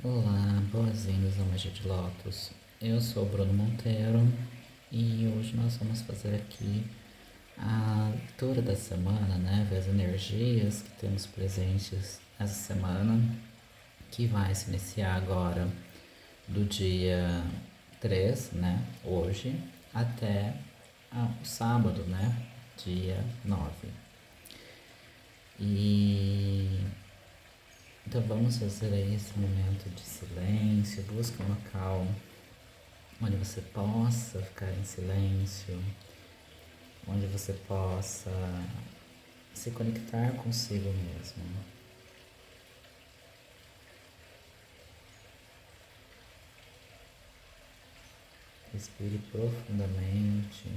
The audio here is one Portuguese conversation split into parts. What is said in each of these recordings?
Olá, boas-vindas ao Magia de Lótus. Eu sou o Bruno Monteiro e hoje nós vamos fazer aqui a leitura da semana, né? Ver as energias que temos presentes essa semana, que vai se iniciar agora do dia 3, né? Hoje, até o sábado, né? Dia 9. E então vamos fazer aí esse momento de silêncio, busca um local onde você possa ficar em silêncio, onde você possa se conectar consigo mesmo. Respire profundamente.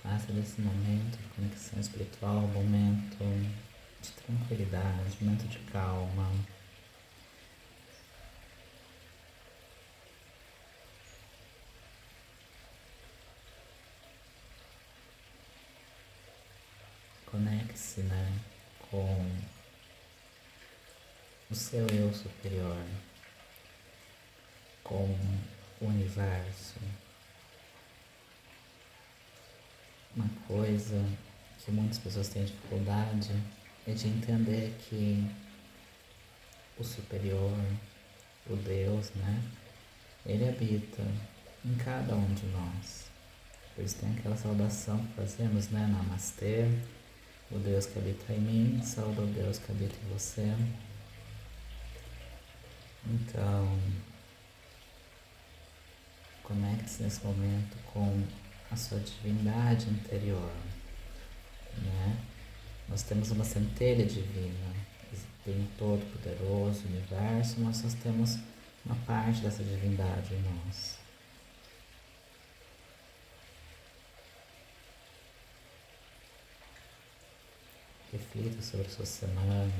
Faça desse momento de conexão espiritual um momento de tranquilidade, um momento de calma. Conecte-se, né, com o seu eu superior, com o universo. Uma coisa que muitas pessoas têm dificuldade é de entender que o superior, o Deus, né? Ele habita em cada um de nós. Por isso tem aquela saudação que fazemos, né? Namastê, o Deus que habita em mim, sauda o Deus que habita em você. Então, conecte-se nesse momento com a sua divindade interior, né? Nós temos uma centelha divina, tem um todo-poderoso universo, mas nós temos uma parte dessa divindade em nós. Reflita sobre a sua semana,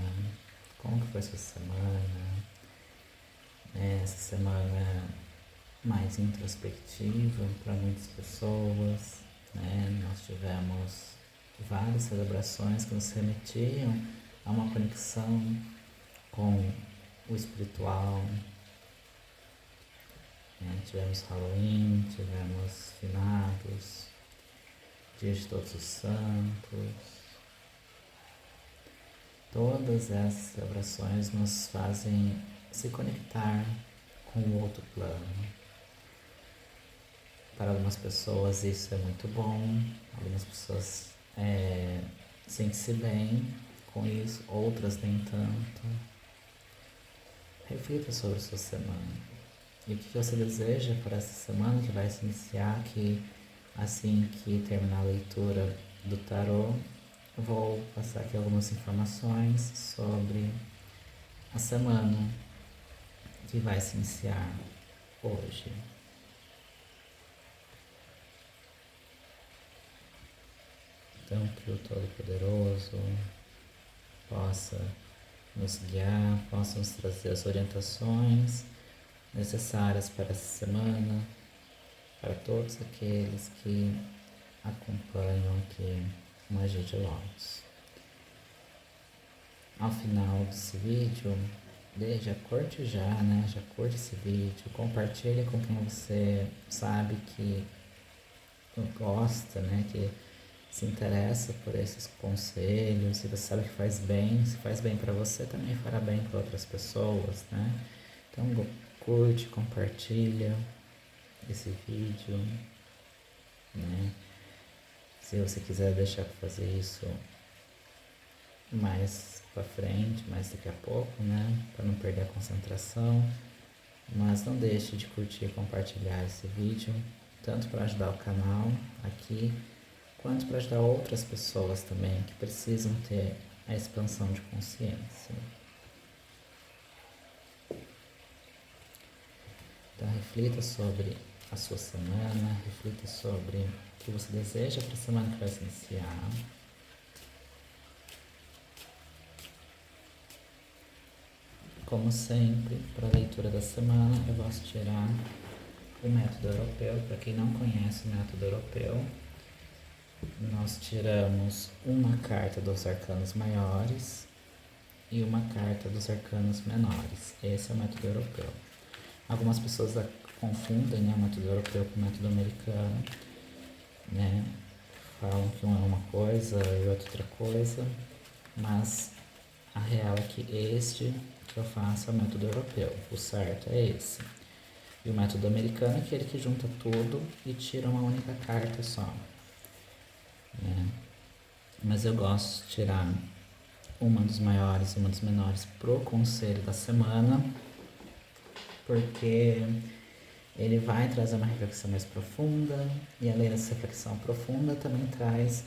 como que foi a sua semana. Essa semana mais introspectiva para muitas pessoas, né? Nós tivemos várias celebrações que nos remetiam a uma conexão com o espiritual. Tivemos Halloween, tivemos finados, Dia de Todos os Santos. Todas essas celebrações nos fazem se conectar com o outro plano. Para algumas pessoas isso é muito bom, algumas pessoas sentem-se bem com isso, outras nem tanto. Reflita sobre a sua semana. E o que você deseja para essa semana que vai se iniciar, que assim que terminar a leitura do tarô, eu vou passar aqui algumas informações sobre a semana que vai se iniciar hoje. Então, que o Todo-Poderoso possa nos guiar, possa nos trazer as orientações necessárias para essa semana, para todos aqueles que acompanham aqui o Magia de Lótus. Ao final desse vídeo, já curte né? Já curte esse vídeo, compartilha com quem você sabe que gosta, né? Que se interessa por esses conselhos, se você sabe que faz bem, se faz bem para você, também fará bem para outras pessoas, né? Então curte, compartilha esse vídeo, né? Se você quiser deixar para fazer isso mais para frente, mais daqui a pouco, né? Para não perder a concentração, mas não deixe de curtir e compartilhar esse vídeo, tanto para ajudar o canal aqui, quanto para ajudar outras pessoas também que precisam ter a expansão de consciência. Então reflita sobre a sua semana, reflita sobre o que você deseja para a semana que vai se iniciar. como sempre, para a leitura da semana, eu gosto de tirar o método europeu. Para quem não conhece o método europeu, nós tiramos uma carta dos arcanos maiores e uma carta dos arcanos menores. Esse é o método europeu. Algumas pessoas confundem, né, o método europeu com o método americano, né? Falam que um é uma coisa e outro outra coisa, mas a real é que este que eu faço é o método europeu, o certo é esse. E o método americano é aquele que junta tudo e tira uma única carta só, né? Mas eu gosto de tirar uma dos maiores e uma dos menores pro conselho da semana, porque ele vai trazer uma reflexão mais profunda, e além dessa reflexão profunda, também traz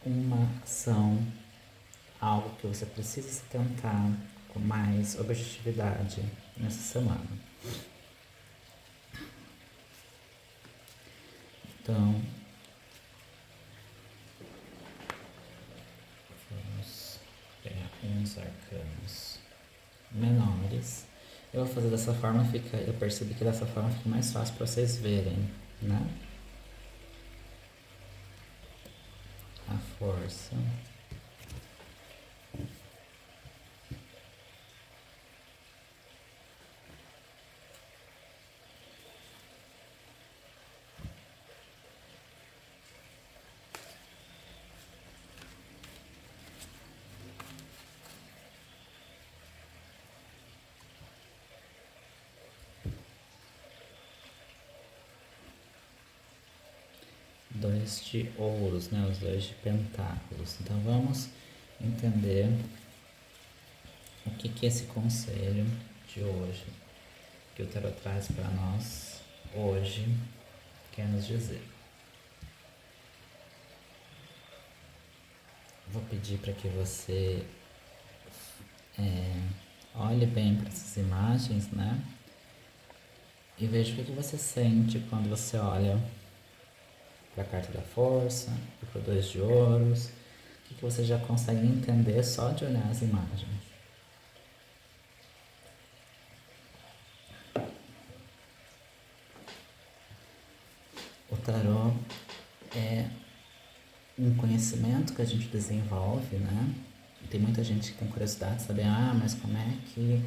uma ação, algo que você precisa se tentar com mais objetividade nessa semana. Então, vamos pegar uns arcanos menores. Eu vou fazer dessa forma, eu percebi que dessa forma fica mais fácil para vocês verem, né? A força. Dois de ouros, né? Os dois de pentáculos. Então vamos entender o que é esse conselho de hoje, que o tarot traz para nós hoje, quer nos dizer. Vou pedir para que você olhe bem para essas imagens, né? E veja o que você sente quando você olha para a carta da força, para o dois de ouros, o que você já consegue entender só de olhar as imagens. O tarô é um conhecimento que a gente desenvolve, né? Tem muita gente que tem curiosidade de saber, mas como é que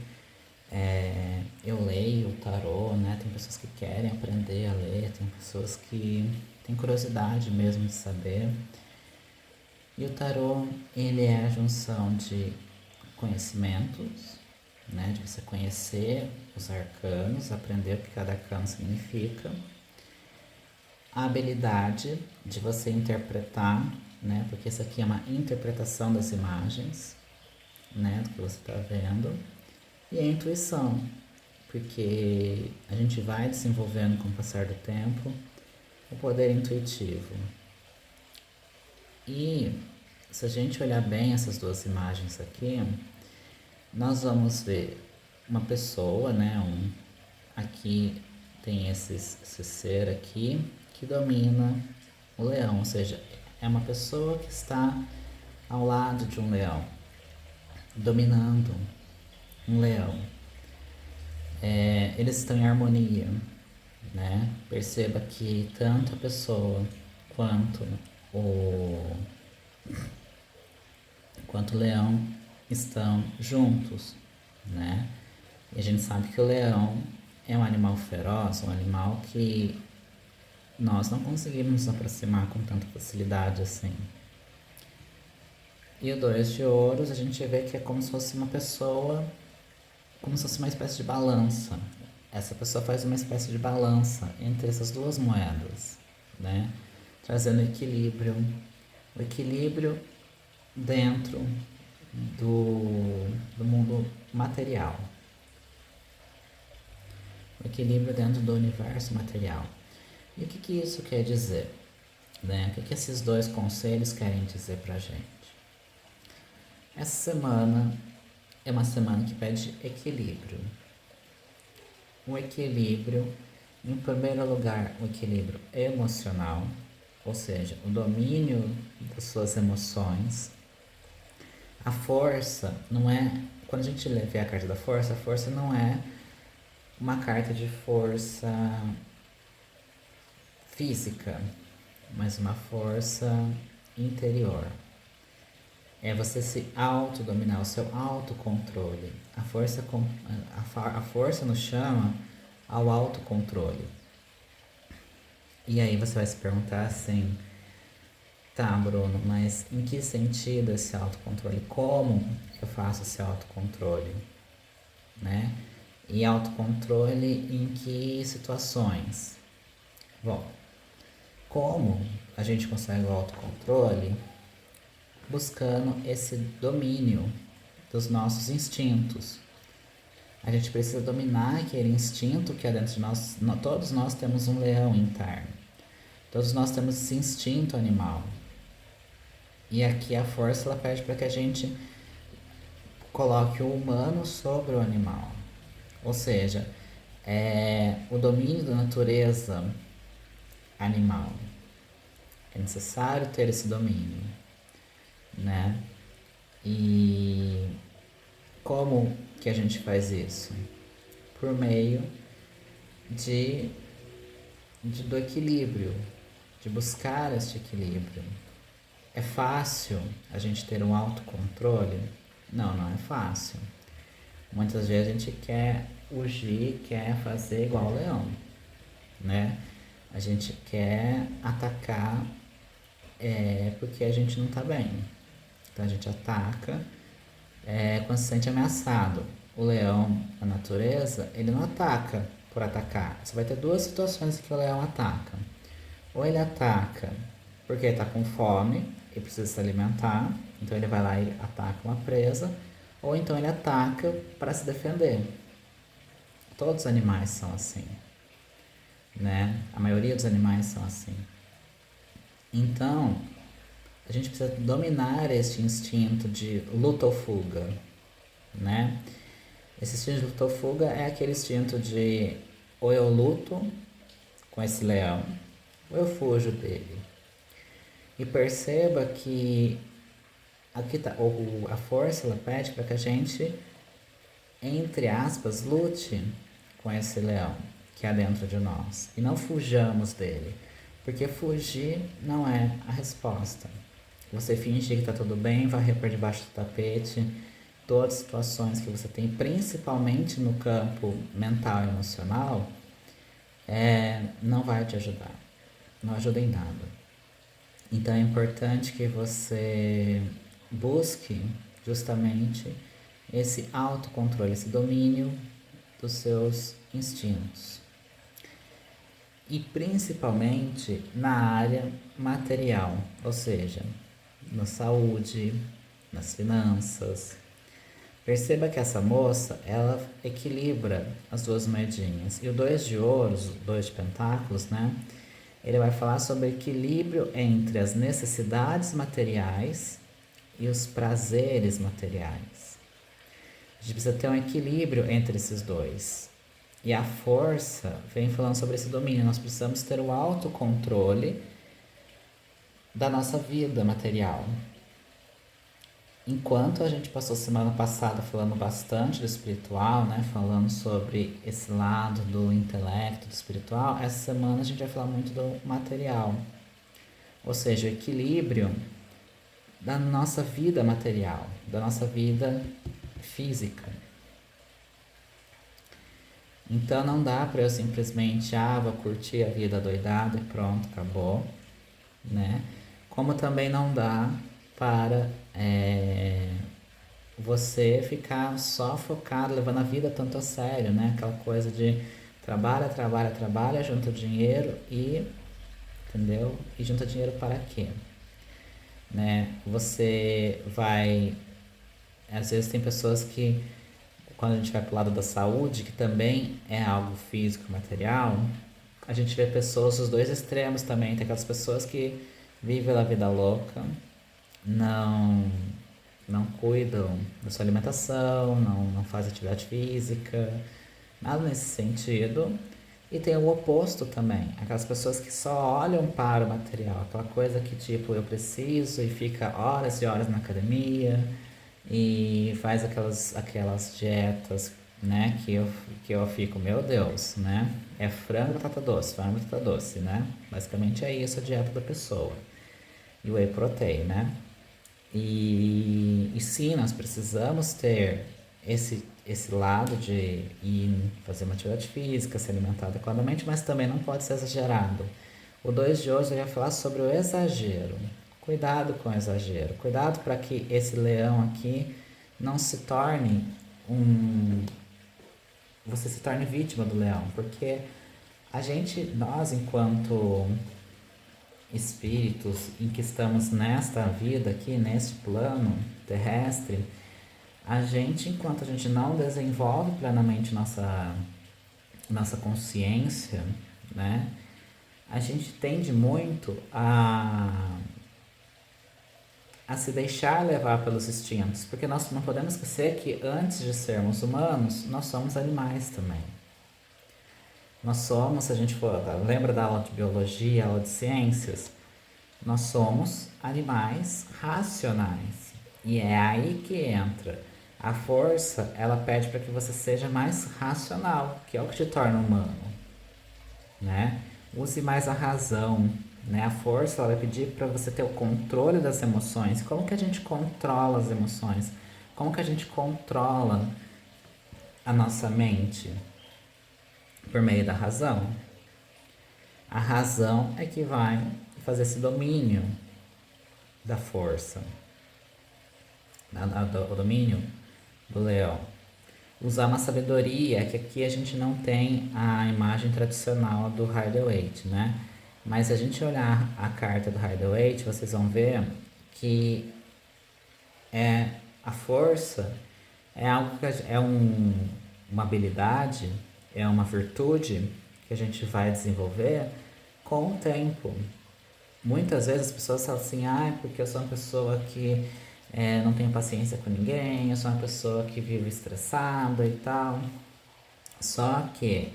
eu leio o tarô, né? Tem pessoas que querem aprender a ler, tem pessoas que têm curiosidade mesmo de saber. E o tarô, ele é a junção de conhecimentos, né? De você conhecer os arcanos, aprender o que cada arcano significa. A habilidade de você interpretar, né? Porque isso aqui é uma interpretação das imagens, né? Do que você está vendo. E a intuição, porque a gente vai desenvolvendo com o passar do tempo o poder intuitivo. E se a gente olhar bem essas duas imagens aqui, nós vamos ver uma pessoa, né? Aqui tem esse ser aqui que domina o leão, ou seja, é uma pessoa que está ao lado de um leão, dominando um leão. Eles estão em harmonia, né? Perceba que tanto a pessoa quanto o leão estão juntos, né? E a gente sabe que o leão é um animal feroz, um animal que nós não conseguimos nos aproximar com tanta facilidade assim. E o dois de ouros, a gente vê que é como se fosse uma pessoa, como se fosse uma espécie de balança. Essa pessoa faz uma espécie de balança entre essas duas moedas, né? Trazendo equilíbrio, o equilíbrio dentro do mundo material, o equilíbrio dentro do universo material. E o que isso quer dizer? Né? O que esses dois conselhos querem dizer pra gente? Essa semana é uma semana que pede equilíbrio. Um equilíbrio, em primeiro lugar, o equilíbrio emocional, ou seja, o domínio das suas emoções. A força não é quando a gente vê a carta da força, a força não é uma carta de força física, mas uma força interior. É você se autodominar, o seu autocontrole. A força nos chama ao autocontrole. E aí você vai se perguntar assim, tá, Bruno, mas em que sentido esse autocontrole? Como eu faço esse autocontrole? Né? E autocontrole em que situações? Bom, como a gente consegue o autocontrole? Buscando esse domínio dos nossos instintos. A gente precisa dominar aquele instinto que é dentro de nós. Todos nós temos um leão interno. Todos nós temos esse instinto animal. E aqui a força ela pede para que a gente coloque o humano sobre o animal. Ou seja, o domínio da natureza animal. É necessário ter esse domínio, né? E como que a gente faz isso? Por meio do equilíbrio, de buscar este equilíbrio. É fácil a gente ter um autocontrole? Não, não é fácil. Muitas vezes a gente quer fugir, quer fazer igual o leão, né? A gente quer atacar porque a gente não está bem. Então a gente ataca quando se sente ameaçado. O leão, a natureza, ele não ataca por atacar. Você vai ter duas situações em que o leão ataca. Ou ele ataca porque ele está com fome e precisa se alimentar, então ele vai lá e ataca uma presa, ou então ele ataca para se defender. Todos os animais são assim, né? A maioria dos animais são assim. Então, a gente precisa dominar esse instinto de luta ou fuga, né? Esse instinto de luta ou fuga é aquele instinto de ou eu luto com esse leão, ou eu fujo dele. E perceba que aqui tá, a força ela pede para que a gente, entre aspas, lute com esse leão que há dentro de nós. E não fujamos dele. Porque fugir não é a resposta. Você fingir que está tudo bem, varrer por debaixo do tapete, todas as situações que você tem, principalmente no campo mental e emocional, não vai te ajudar. Não ajuda em nada. Então é importante que você busque justamente esse autocontrole, esse domínio dos seus instintos. E principalmente na área material, ou seja, na saúde, nas finanças. Perceba que essa moça, ela equilibra as duas moedinhas. E o 2 de ouros, o 2 de pentáculos, né? Ele vai falar sobre equilíbrio entre as necessidades materiais e os prazeres materiais. A gente precisa ter um equilíbrio entre esses dois. E a força vem falando sobre esse domínio. Nós precisamos ter o autocontrole da nossa vida material. Enquanto a gente passou semana passada falando bastante do espiritual, né? Falando sobre esse lado do intelecto, do espiritual, essa semana a gente vai falar muito do material. Ou seja, o equilíbrio da nossa vida material, da nossa vida física. Então não dá para eu simplesmente, vou curtir a vida doidada e pronto, acabou, né? Como também não dá para você ficar só focado, levando a vida tanto a sério, né? Aquela coisa de trabalha, junta dinheiro entendeu? E junta dinheiro para quê? Né? Você vai... Às vezes tem pessoas que, quando a gente vai pro lado da saúde, que também é algo físico, material, a gente vê pessoas dos dois extremos também. Tem aquelas pessoas que vivem a vida louca, não cuidam da sua alimentação, não fazem atividade física, nada nesse sentido. E tem o oposto também, aquelas pessoas que só olham para o material, aquela coisa que tipo, eu preciso e fica horas e horas na academia, e faz aquelas dietas, né, que eu fico, meu Deus, né? É frango, batata doce, né? Basicamente é isso a dieta da pessoa. E whey protein, né? E sim, nós precisamos ter esse lado de ir fazer uma atividade física, se alimentar adequadamente, mas também não pode ser exagerado. O 2 de hoje eu ia falar sobre o exagero. Cuidado com o exagero. Cuidado para que esse leão aqui não se torne um. Você se torne vítima do leão, porque nós enquanto espíritos em que estamos nesta vida aqui, neste plano terrestre, enquanto a gente não desenvolve plenamente nossa consciência, né? A gente tende muito a se deixar levar pelos instintos, porque nós não podemos esquecer que antes de sermos humanos, nós somos animais também. Nós somos, se a gente for, lembra da aula de biologia, aula de ciências? Nós somos animais racionais. E é aí que entra. A força, ela pede para que você seja mais racional, que é o que te torna humano, né? Use mais a razão, né? A força, ela vai pedir para você ter o controle das emoções. Como que a gente controla as emoções? Como que a gente controla a nossa mente? Por meio da razão. A razão é que vai fazer esse domínio da força, o domínio do leão. Usar uma sabedoria, que aqui a gente não tem a imagem tradicional do Rider-Waite, né? Mas se a gente olhar a carta do Rider-Waite, vocês vão ver que a força é algo que uma habilidade, é uma virtude que a gente vai desenvolver com o tempo. Muitas vezes as pessoas falam assim, porque eu sou uma pessoa que não tenho paciência com ninguém, eu sou uma pessoa que vive estressada e tal. Só que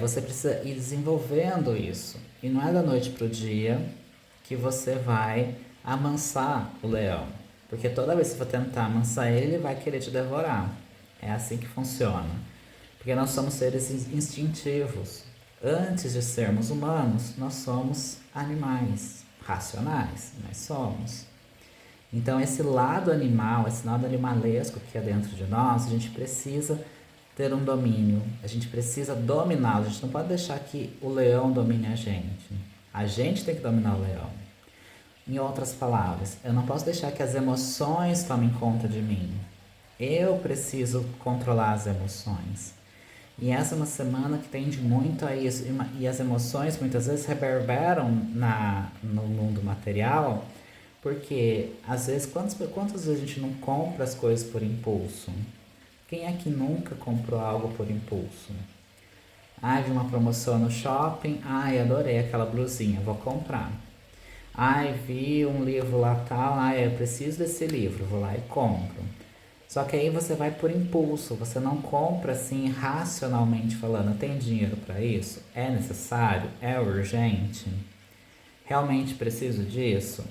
você precisa ir desenvolvendo isso. E não é da noite pro dia que você vai amansar o leão. Porque toda vez que você for tentar amansar ele, ele vai querer te devorar. É assim que funciona. Porque nós somos seres instintivos. Antes de sermos humanos, nós somos animais racionais. Nós somos. Então, esse lado animal, esse lado animalesco que é dentro de nós, a gente precisa ter um domínio. A gente precisa dominá-lo. A gente não pode deixar que o leão domine a gente. A gente tem que dominar o leão. Em outras palavras, eu não posso deixar que as emoções tomem conta de mim. Eu preciso controlar as emoções. E essa é uma semana que tende muito a isso. E as emoções muitas vezes reverberam no mundo material, porque às vezes, quantas vezes a gente não compra as coisas por impulso? Quem é que nunca comprou algo por impulso? Vi uma promoção no shopping, adorei aquela blusinha, vou comprar. Vi um livro lá tal, eu preciso desse livro, vou lá e compro. Só que aí você vai por impulso, você não compra assim racionalmente falando, tem dinheiro para isso? É necessário? É urgente? Realmente preciso disso?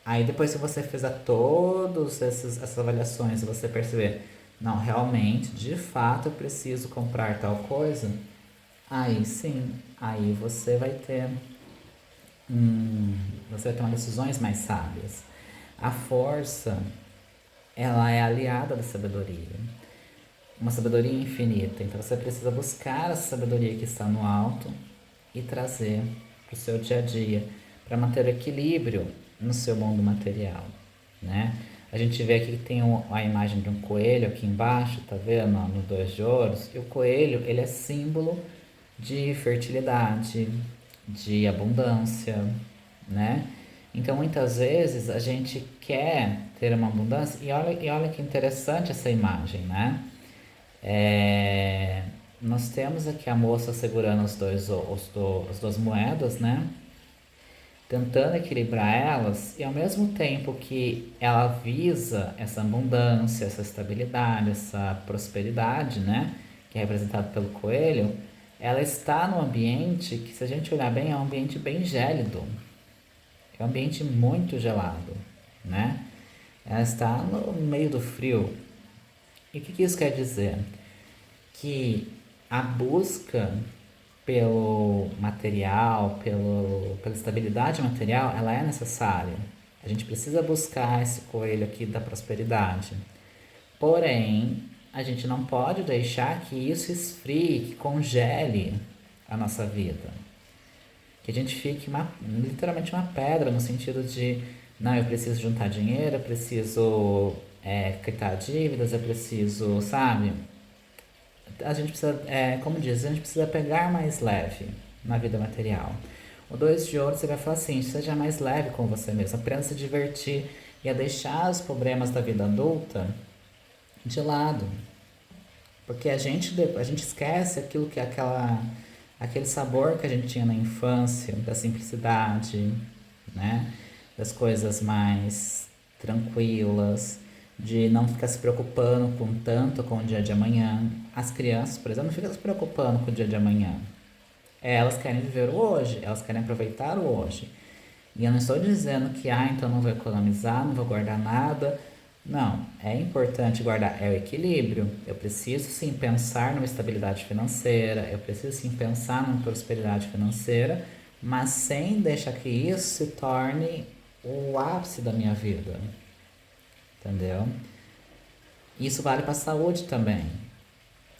Aí depois que você fizer todas essas avaliações e você perceber, não, realmente, de fato eu preciso comprar tal coisa, aí sim, aí você vai ter umas decisões mais sábias. A força, ela é aliada da sabedoria. Uma sabedoria infinita. Então você precisa buscar essa sabedoria que está no alto e trazer para o seu dia a dia, para manter o equilíbrio no seu mundo material, né? A gente vê aqui que tem a imagem de um coelho aqui embaixo, tá vendo? No 2 de ouros. E o coelho, ele é símbolo de fertilidade, de abundância, né? Então, muitas vezes, a gente quer ter uma abundância. E olha que interessante essa imagem, né? Nós temos aqui a moça segurando as duas moedas, né? Tentando equilibrar elas, e ao mesmo tempo que ela visa essa abundância, essa estabilidade, essa prosperidade, né, que é representada pelo coelho, ela está num ambiente que, se a gente olhar bem, é um ambiente bem gélido, é um ambiente muito gelado, né? ela está no meio do frio. E o que isso quer dizer? Que a busca pelo material, pela estabilidade material, ela é necessária. A gente precisa buscar esse coelho aqui da prosperidade. Porém, a gente não pode deixar que isso esfrie, que congele a nossa vida. Que a gente fique literalmente uma pedra, no sentido de, não, eu preciso juntar dinheiro, eu preciso quitar dívidas, eu preciso, sabe? A gente precisa, como diz, a gente precisa pegar mais leve na vida material. O 2 de ouro, você vai falar assim, seja mais leve com você mesmo, aprenda a se divertir e a deixar os problemas da vida adulta de lado. Porque a gente esquece aquilo que aquele sabor que a gente tinha na infância, da simplicidade, né? Das coisas mais tranquilas, de não ficar se preocupando com tanto com o dia de amanhã. As crianças, por exemplo, não ficam se preocupando com o dia de amanhã. Elas querem viver o hoje, elas querem aproveitar o hoje. E eu não estou dizendo que, então não vou economizar, não vou guardar nada. Não, é importante guardar, é o equilíbrio. Eu preciso sim pensar numa estabilidade financeira, eu preciso sim pensar numa prosperidade financeira, mas sem deixar que isso se torne o ápice da minha vida. Entendeu? Isso vale para a saúde também.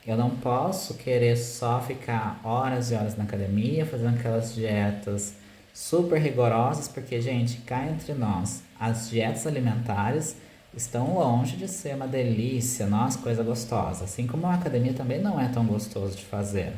Eu não posso querer só ficar horas e horas na academia, fazendo aquelas dietas super rigorosas, porque, gente, cá entre nós, as dietas alimentares estão longe de ser uma delícia, nossa, coisa gostosa. Assim como a academia também não é tão gostoso de fazer.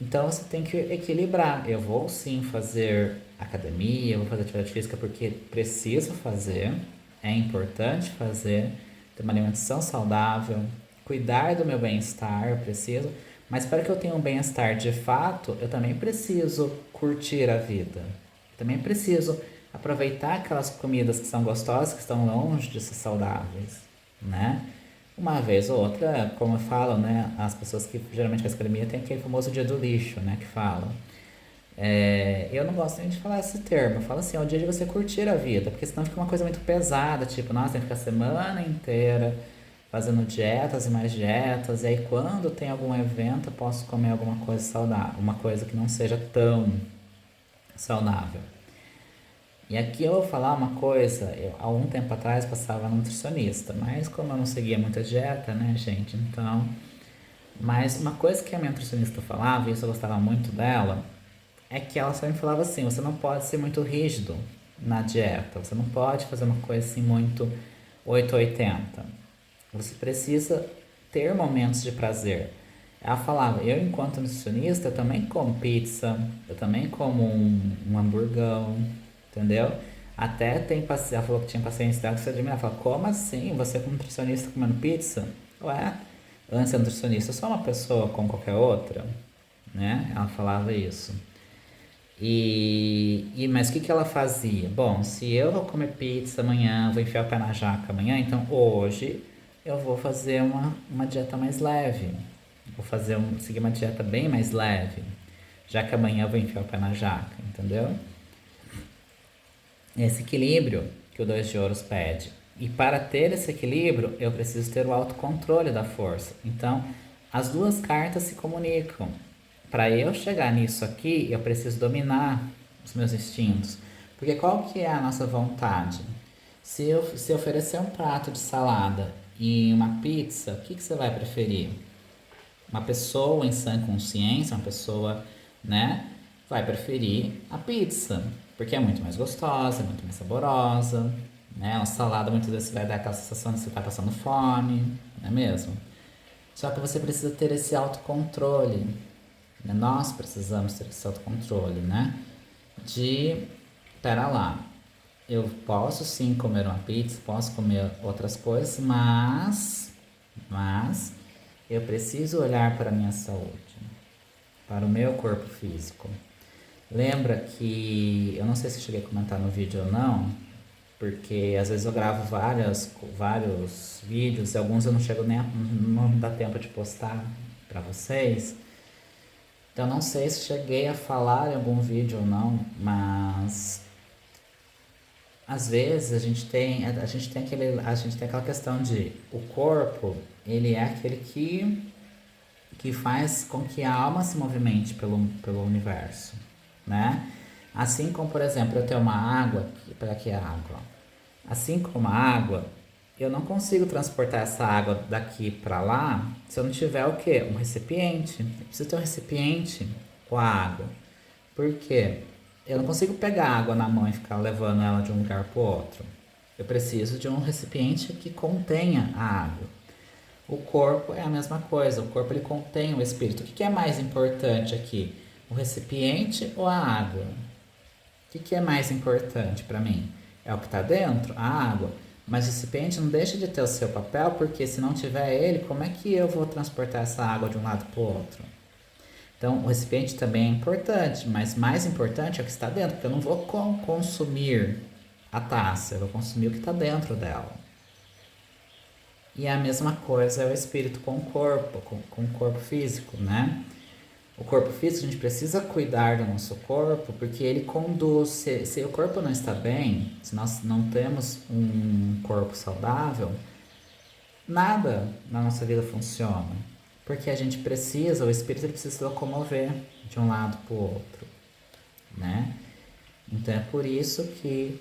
Então você tem que equilibrar. Eu vou sim fazer academia, eu vou fazer atividade física porque preciso fazer, é importante fazer, ter uma alimentação saudável, cuidar do meu bem-estar, eu preciso, mas para que eu tenha um bem-estar de fato, eu também preciso curtir a vida. Eu também preciso aproveitar aquelas comidas que são gostosas, que estão longe de ser saudáveis, né? Uma vez ou outra, como falam, né? As pessoas que geralmente fazem academia tem aquele famoso dia do lixo, né? Que falam. Eu não gosto nem de falar esse termo. Eu falo assim, é o dia de você curtir a vida, porque senão fica uma coisa muito pesada, tipo, nossa, tem que ficar a semana inteira fazendo dietas e mais dietas, e aí quando tem algum evento eu posso comer alguma coisa saudável, uma coisa que não seja tão saudável. E aqui eu vou falar uma coisa, eu há um tempo atrás passava nutricionista, mas como eu não seguia muita dieta, né, gente, então... Mas uma coisa que a minha nutricionista falava, e isso eu gostava muito dela, é que ela sempre falava assim, você não pode ser muito rígido na dieta, você não pode fazer uma coisa assim muito 880. Você precisa ter momentos de prazer. Ela falava, eu enquanto nutricionista, eu também como pizza, eu também como um hamburgão, entendeu? Até tem paciente, ela falou que tinha pacientes dela que se admira, ela fala, como assim, você como nutricionista comendo pizza? Ué, antes de ser nutricionista, eu sou uma pessoa como qualquer outra, né? Ela falava isso. Mas o que ela fazia? Bom, se eu vou comer pizza amanhã, vou enfiar o pé na jaca amanhã, então hoje eu vou fazer uma dieta mais leve. Vou seguir uma dieta bem mais leve, já que amanhã eu vou enfiar o pé na jaca, entendeu? Esse equilíbrio que o 2 de ouros pede. E para ter esse equilíbrio, eu preciso ter o autocontrole da força. Então, as duas cartas se comunicam. Para eu chegar nisso aqui, eu preciso dominar os meus instintos. Porque qual que é a nossa vontade? Se oferecer um prato de salada e uma pizza, o que você vai preferir? Uma pessoa em sã consciência, uma pessoa, né, vai preferir a pizza, porque é muito mais gostosa, é muito mais saborosa, né? Uma salada muitas vezes vai dar aquela sensação de você estar passando fome, não é mesmo? Só que você precisa ter esse autocontrole, né? Nós precisamos ter esse autocontrole, né? De, pera lá, eu posso sim comer uma pizza, posso comer outras coisas, mas eu preciso olhar para a minha saúde, para o meu corpo físico. Lembra que, eu não sei se eu cheguei a comentar no vídeo ou não, porque às vezes eu gravo vários vídeos e alguns eu não chego nem não dá tempo de postar para vocês. Então não sei se cheguei a falar em algum vídeo ou não, mas às vezes a gente tem aquela questão de o corpo, ele é aquele que faz com que a alma se movimente pelo universo, né? Assim como, por exemplo, eu tenho uma água, para que é água? Assim como a água, eu não consigo transportar essa água daqui para lá se eu não tiver o quê? Um recipiente. Eu preciso ter um recipiente com a água. Por quê? Eu não consigo pegar a água na mão e ficar levando ela de um lugar para o outro. Eu preciso de um recipiente que contenha a água. O corpo é a mesma coisa, o corpo ele contém o espírito. O que é mais importante aqui? O recipiente ou a água? O que é mais importante para mim? É o que está dentro? A água. Mas o recipiente não deixa de ter o seu papel, porque se não tiver ele, como é que eu vou transportar essa água de um lado para o outro? Então, o recipiente também é importante, mas mais importante é o que está dentro, porque eu não vou consumir a taça, eu vou consumir o que está dentro dela. E a mesma coisa é o espírito com o corpo, com o corpo físico, né? O corpo físico, a gente precisa cuidar do nosso corpo, porque ele conduz. Se o corpo não está bem, se nós não temos um corpo saudável, nada na nossa vida funciona. Porque a gente precisa, o espírito ele precisa se locomover de um lado para o outro, né? Então é por isso que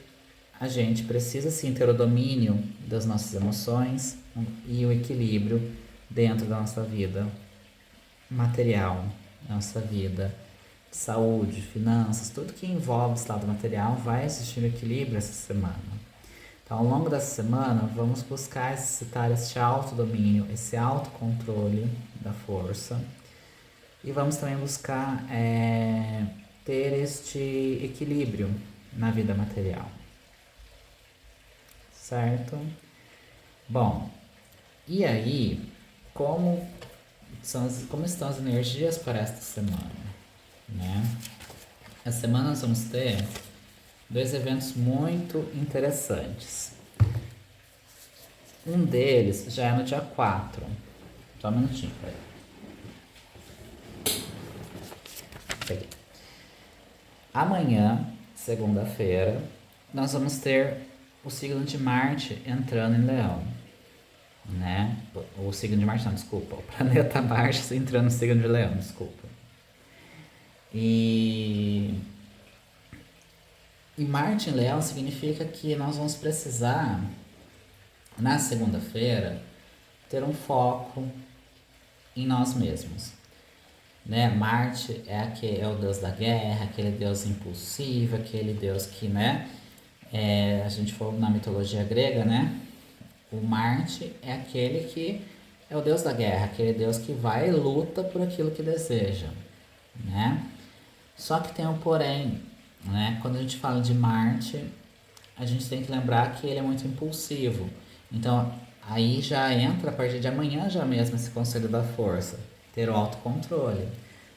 a gente precisa sim ter o domínio das nossas emoções e o equilíbrio dentro da nossa vida material, nossa vida de saúde, finanças, tudo que envolve esse lado material vai existir um equilíbrio essa semana. Então, ao longo dessa semana, vamos buscar exercitar esse autodomínio, esse autocontrole da força. E vamos também buscar ter este equilíbrio na vida material. Certo? Bom, e aí, como estão as energias para esta semana? Né? Essa semana nós vamos ter 2 eventos muito interessantes. Um deles já é no dia 4. Só um minutinho, peraí. Peguei. Amanhã, segunda-feira, nós vamos ter o signo de Marte entrando em Leão. Né? O signo de Marte não, desculpa. O planeta Marte entrando no signo de Leão, desculpa. E Marte em Leão significa que nós vamos precisar, na segunda-feira, ter um foco em nós mesmos. Né? Marte é o deus da guerra, aquele deus impulsivo, aquele deus que, né? A gente falou na mitologia grega, né? O Marte é aquele que é o deus da guerra, aquele deus que vai e luta por aquilo que deseja, né? Só que tem um porém, né? Quando a gente fala de Marte, a gente tem que lembrar que ele é muito impulsivo. Então, aí já entra, a partir de amanhã já mesmo, esse conselho da força, ter o autocontrole.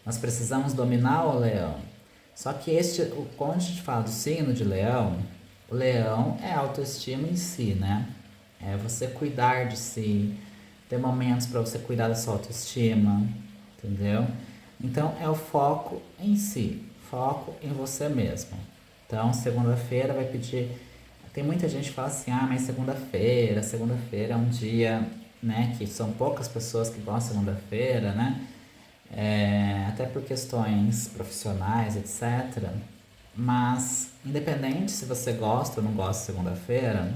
Nós precisamos dominar o leão. Só que quando a gente fala do signo de leão, o leão é autoestima em si, né? É você cuidar de si, ter momentos para você cuidar da sua autoestima, entendeu? Então é o foco em si, foco em você mesmo. Então segunda-feira vai pedir. Tem muita gente que fala assim, mas segunda-feira é um dia, né, que são poucas pessoas que gostam de segunda-feira, né? Até por questões profissionais, etc. Mas independente se você gosta ou não gosta de segunda-feira,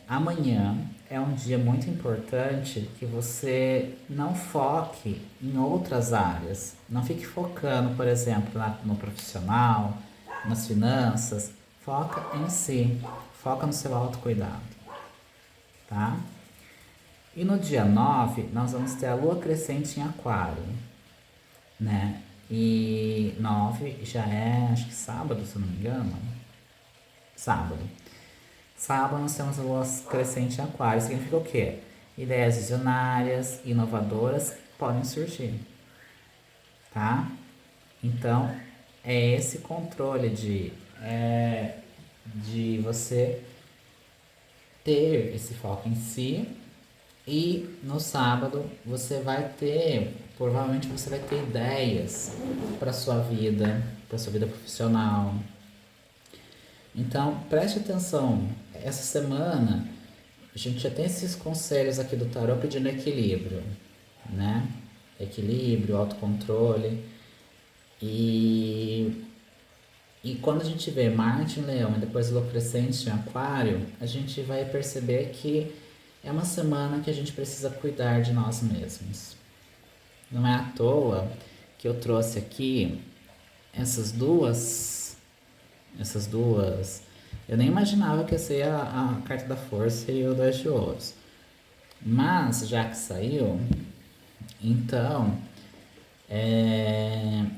amanhã é um dia muito importante que você não foque em outras áreas. Não fique focando, por exemplo, no profissional, nas finanças. Foca em si. Foca no seu autocuidado. Tá? E no dia 9, nós vamos ter a lua crescente em Aquário. Né? E 9 já é, acho que sábado, se eu não me engano. Sábado. Sábado nós temos a lua crescente em Aquário. Significa o quê? Ideias visionárias, inovadoras podem surgir. Tá? Então, é esse controle de você ter esse foco em si. E no sábado provavelmente você vai ter ideias para sua vida profissional, Então, preste atenção. Essa semana, a gente já tem esses conselhos aqui do tarô pedindo equilíbrio, né? Equilíbrio, autocontrole. E, e quando a gente vê Marte em Leão e depois Lua crescente em Aquário, a gente vai perceber que é uma semana que a gente precisa cuidar de nós mesmos. Não é à toa que eu trouxe aqui essas duas. Essas duas. Eu nem imaginava que ia ser a carta da força e o dois de ouros. Mas, já que saiu, então,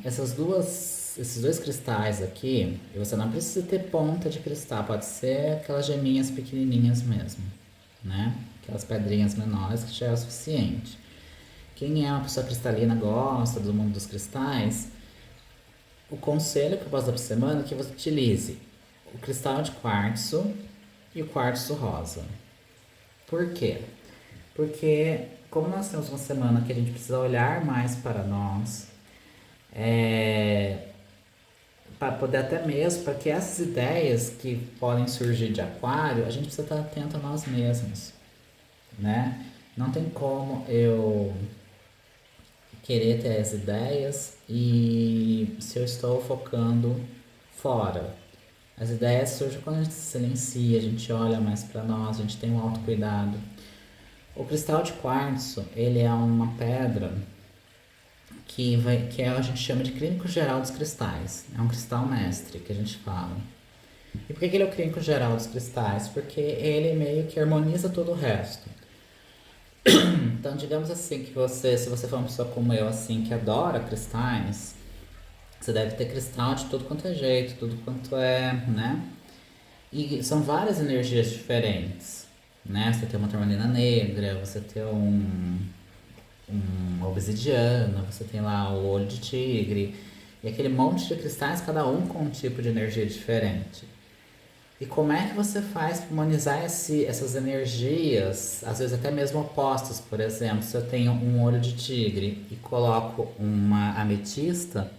esses dois cristais aqui, você não precisa ter ponta de cristal, pode ser aquelas geminhas pequenininhas mesmo, né? Aquelas pedrinhas menores que já é o suficiente. Quem é uma pessoa cristalina, gosta do mundo dos cristais, o conselho que eu posso dar para semana é que você utilize o cristal de quartzo e o quartzo rosa. Por quê? Porque como nós temos uma semana que a gente precisa olhar mais para nós, para poder até mesmo, para que essas ideias que podem surgir de aquário, a gente precisa estar atento a nós mesmos, né? Não tem como eu querer ter as ideias e se eu estou focando fora. As ideias surgem quando a gente se silencia, a gente olha mais para nós, a gente tem um autocuidado. O cristal de quartzo, ele é uma pedra que a gente chama de clínico geral dos cristais. É um cristal mestre que a gente fala. E por que ele é o clínico geral dos cristais? Porque ele meio que harmoniza todo o resto. Então, digamos assim, que você, se você for uma pessoa como eu, assim, que adora cristais, você deve ter cristal de tudo quanto é jeito, tudo quanto é, né? E são várias energias diferentes, né? Você tem uma turmalina negra, você tem uma obsidiana, você tem lá o olho de tigre, e aquele monte de cristais, cada um com um tipo de energia diferente. E como é que você faz para harmonizar essas energias, às vezes até mesmo opostas? Por exemplo, se eu tenho um olho de tigre e coloco uma ametista,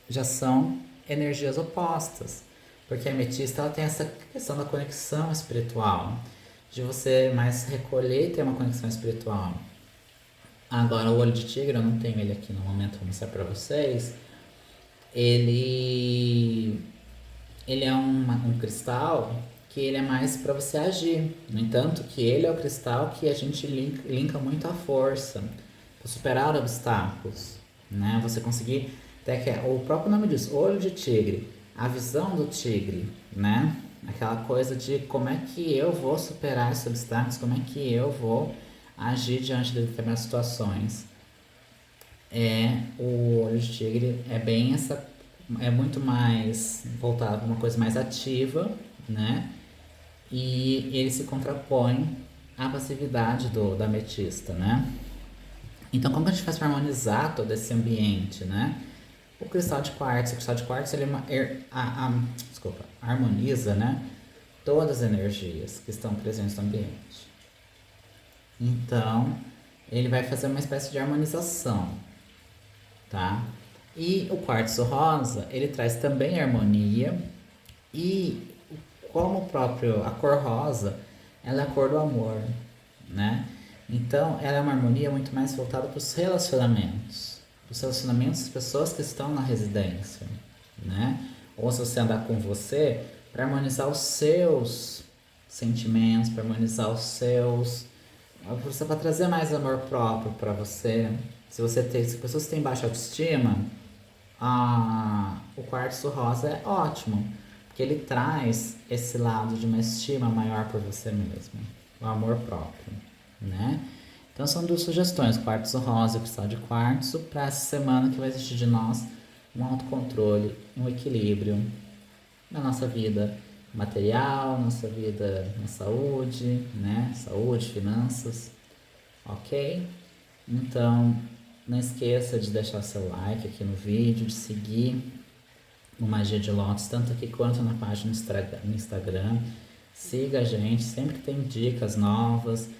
já são energias opostas. Porque a ametista ela tem essa questão da conexão espiritual, de você mais recolher e ter uma conexão espiritual. Agora, o olho de tigre, eu não tenho ele aqui no momento, vou mostrar para vocês. Ele ele é um cristal que ele é mais para você agir. No entanto, que ele é o cristal que a gente linka muito à força, para superar obstáculos, né? Você conseguir, até que o próprio nome diz, olho de tigre, a visão do tigre, né? Aquela coisa de como é que eu vou superar esses obstáculos, como é que eu vou agir diante de determinadas situações. O olho de tigre é bem essa, é muito mais voltado para uma coisa mais ativa, né? E ele se contrapõe à passividade da ametista, né? Então, como que a gente faz para harmonizar todo esse ambiente, né? O cristal de quartzo ele harmoniza, né? Todas as energias que estão presentes no ambiente. Então, ele vai fazer uma espécie de harmonização, tá? E o quartzo rosa, ele traz também harmonia e como a cor rosa, ela é a cor do amor, né? Então, ela é uma harmonia muito mais voltada para os relacionamentos das pessoas que estão na residência, né? Ou se você andar com você, para harmonizar os seus sentimentos, para harmonizar os seus, para trazer mais amor próprio para você. Se pessoas têm baixa autoestima, o quartzo rosa é ótimo, porque ele traz esse lado de uma estima maior por você mesmo, o amor próprio, né? Então são duas sugestões, quartzo rosa e cristal de quartzo, para essa semana que vai existir de nós um autocontrole, um equilíbrio na nossa vida material, nossa vida na saúde, né? Saúde, finanças, ok? Então, não esqueça de deixar seu like aqui no vídeo, de seguir o Magia de Lótus, tanto aqui quanto na página no Instagram. Siga a gente, sempre tem dicas novas.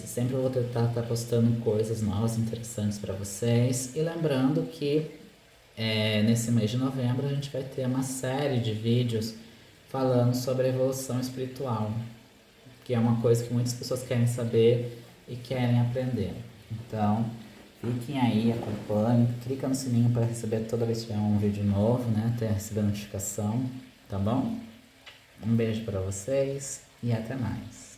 Sempre eu vou tentar estar postando coisas novas, interessantes para vocês. E lembrando que nesse mês de novembro a gente vai ter uma série de vídeos falando sobre a evolução espiritual, que é uma coisa que muitas pessoas querem saber e querem aprender. Então, fiquem aí, acompanhem, clica no sininho para receber toda vez que tiver um vídeo novo, né? Até receber a notificação, tá bom? Um beijo para vocês e até mais.